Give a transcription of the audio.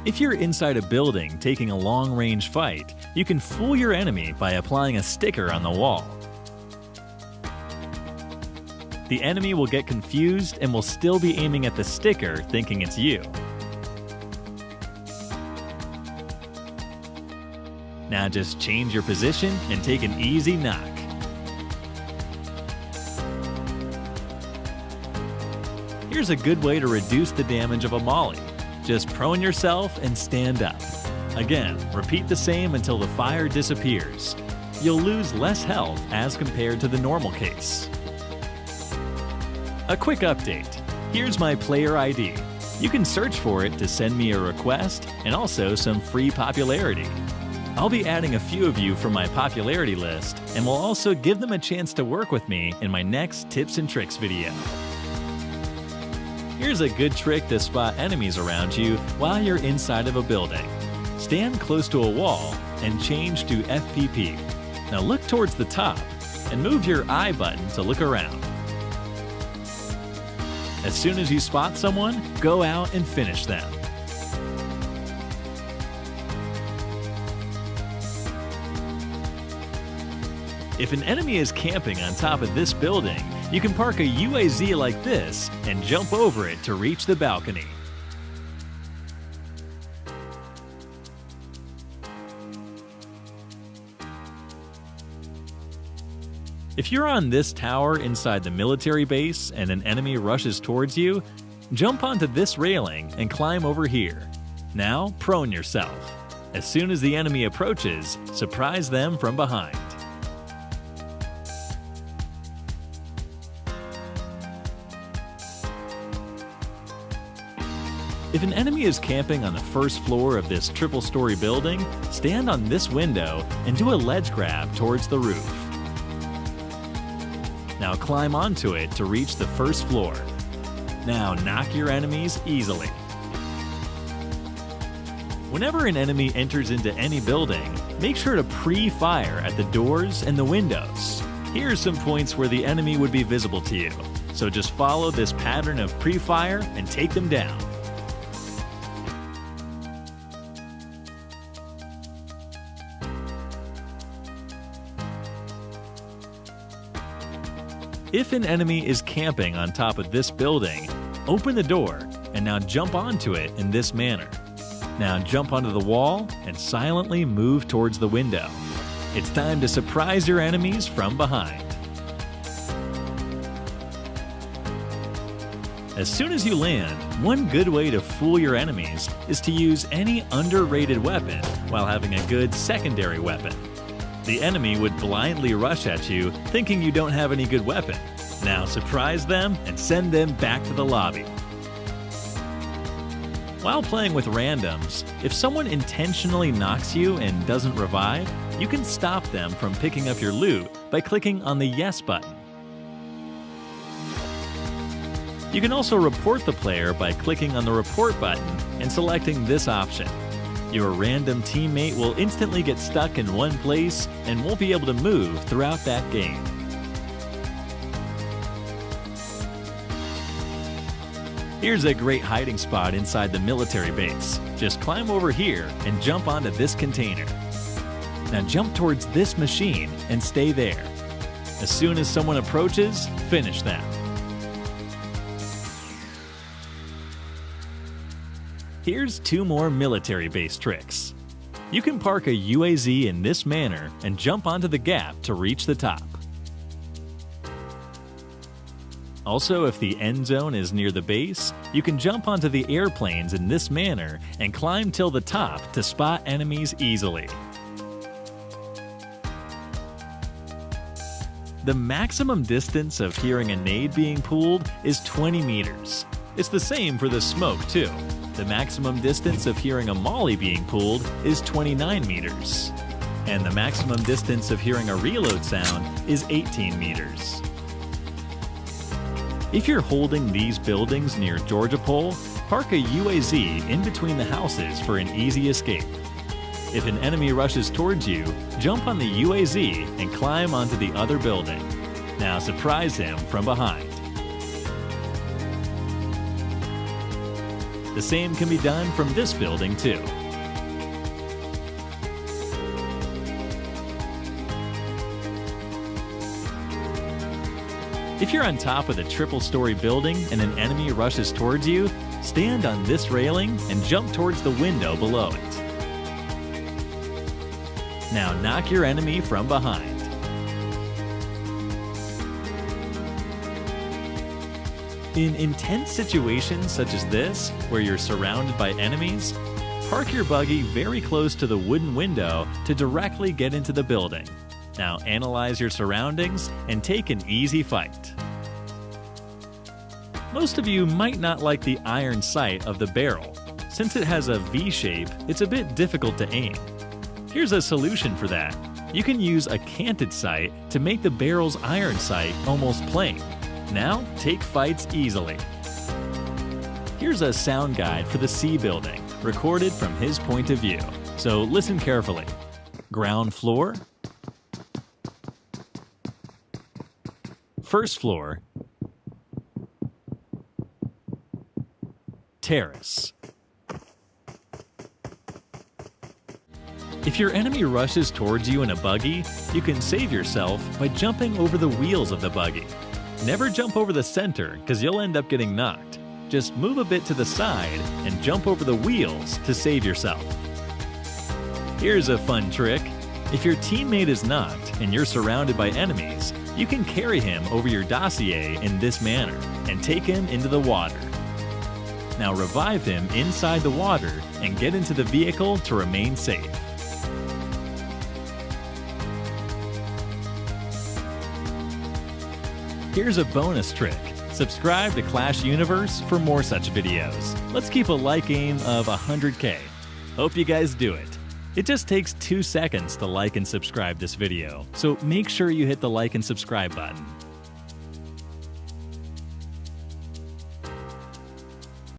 If you're inside a building taking a long-range fight, you can fool your enemy by applying a sticker on the wall. The enemy will get confused and will still be aiming at the sticker thinking it's you. Now just change your position and take an easy knock. Here's a good way to reduce the damage of a molly. Just prone yourself and stand up. Again, repeat the same until the fire disappears. You'll lose less health as compared to the normal case. A quick update. Here's my player ID. You can search for it to send me a request and also some free popularity. I'll be adding a few of you from my popularity list and will also give them a chance to work with me in my next tips and tricks video. Here's a good trick to spot enemies around you while you're inside of a building. Stand close to a wall and change to FPP. Now look towards the top and move your I button to look around. As soon as you spot someone, go out and finish them. If an enemy is camping on top of this building, you can park a UAZ like this and jump over it to reach the balcony. If you're on this tower inside the military base and an enemy rushes towards you, jump onto this railing and climb over here. Now prone yourself. As soon as the enemy approaches, surprise them from behind. If an enemy is camping on the first floor of this triple-story building, stand on this window and do a ledge grab towards the roof. Now climb onto it to reach the first floor. Now knock your enemies easily. Whenever an enemy enters into any building, make sure to pre-fire at the doors and the windows. Here are some points where the enemy would be visible to you, so just follow this pattern of pre-fire and take them down. If an enemy is camping on top of this building, open the door and now jump onto it in this manner. Now jump onto the wall and silently move towards the window. It's time to surprise your enemies from behind. As soon as you land, one good way to fool your enemies is to use any underrated weapon while having a good secondary weapon. The enemy would blindly rush at you, thinking you don't have any good weapon. Now surprise them and send them back to the lobby. While playing with randoms, if someone intentionally knocks you and doesn't revive, you can stop them from picking up your loot by clicking on the Yes button. You can also report the player by clicking on the Report button and selecting this option. Your random teammate will instantly get stuck in one place and won't be able to move throughout that game. Here's a great hiding spot inside the military base. Just climb over here and jump onto this container. Now jump towards this machine and stay there. As soon as someone approaches, finish them. Here's two more military base tricks. You can park a UAZ in this manner and jump onto the gap to reach the top. Also, if the end zone is near the base, you can jump onto the airplanes in this manner and climb till the top to spot enemies easily. The maximum distance of hearing a nade being pulled is 20 meters. It's the same for the smoke too. The maximum distance of hearing a molly being pulled is 29 meters. And the maximum distance of hearing a reload sound is 18 meters. If you're holding these buildings near Georgia Pole, park a UAZ in between the houses for an easy escape. If an enemy rushes towards you, jump on the UAZ and climb onto the other building. Now surprise him from behind. The same can be done from this building too. If you're on top of the triple-story building and an enemy rushes towards you, stand on this railing and jump towards the window below it. Now knock your enemy from behind. In intense situations such as this, where you're surrounded by enemies, park your buggy very close to the wooden window to directly get into the building. Now analyze your surroundings and take an easy fight. Most of you might not like the iron sight of the barrel. Since it has a V shape, it's a bit difficult to aim. Here's a solution for that. You can use a canted sight to make the barrel's iron sight almost plain. Now, take fights easily. Here's a sound guide for the C building, recorded from his point of view. So listen carefully. Ground floor. First floor. Terrace. If your enemy rushes towards you in a buggy, you can save yourself by jumping over the wheels of the buggy. Never jump over the center, because you'll end up getting knocked. Just move a bit to the side and jump over the wheels to save yourself. Here's a fun trick. If your teammate is knocked and you're surrounded by enemies, you can carry him over your dossier in this manner and take him into the water. Now revive him inside the water and get into the vehicle to remain safe. Here's a bonus trick. Subscribe to Clash Universe for more such videos. Let's keep a like aim of 100K. Hope you guys do it. It just takes 2 seconds to like and subscribe this video, so make sure you hit the like and subscribe button.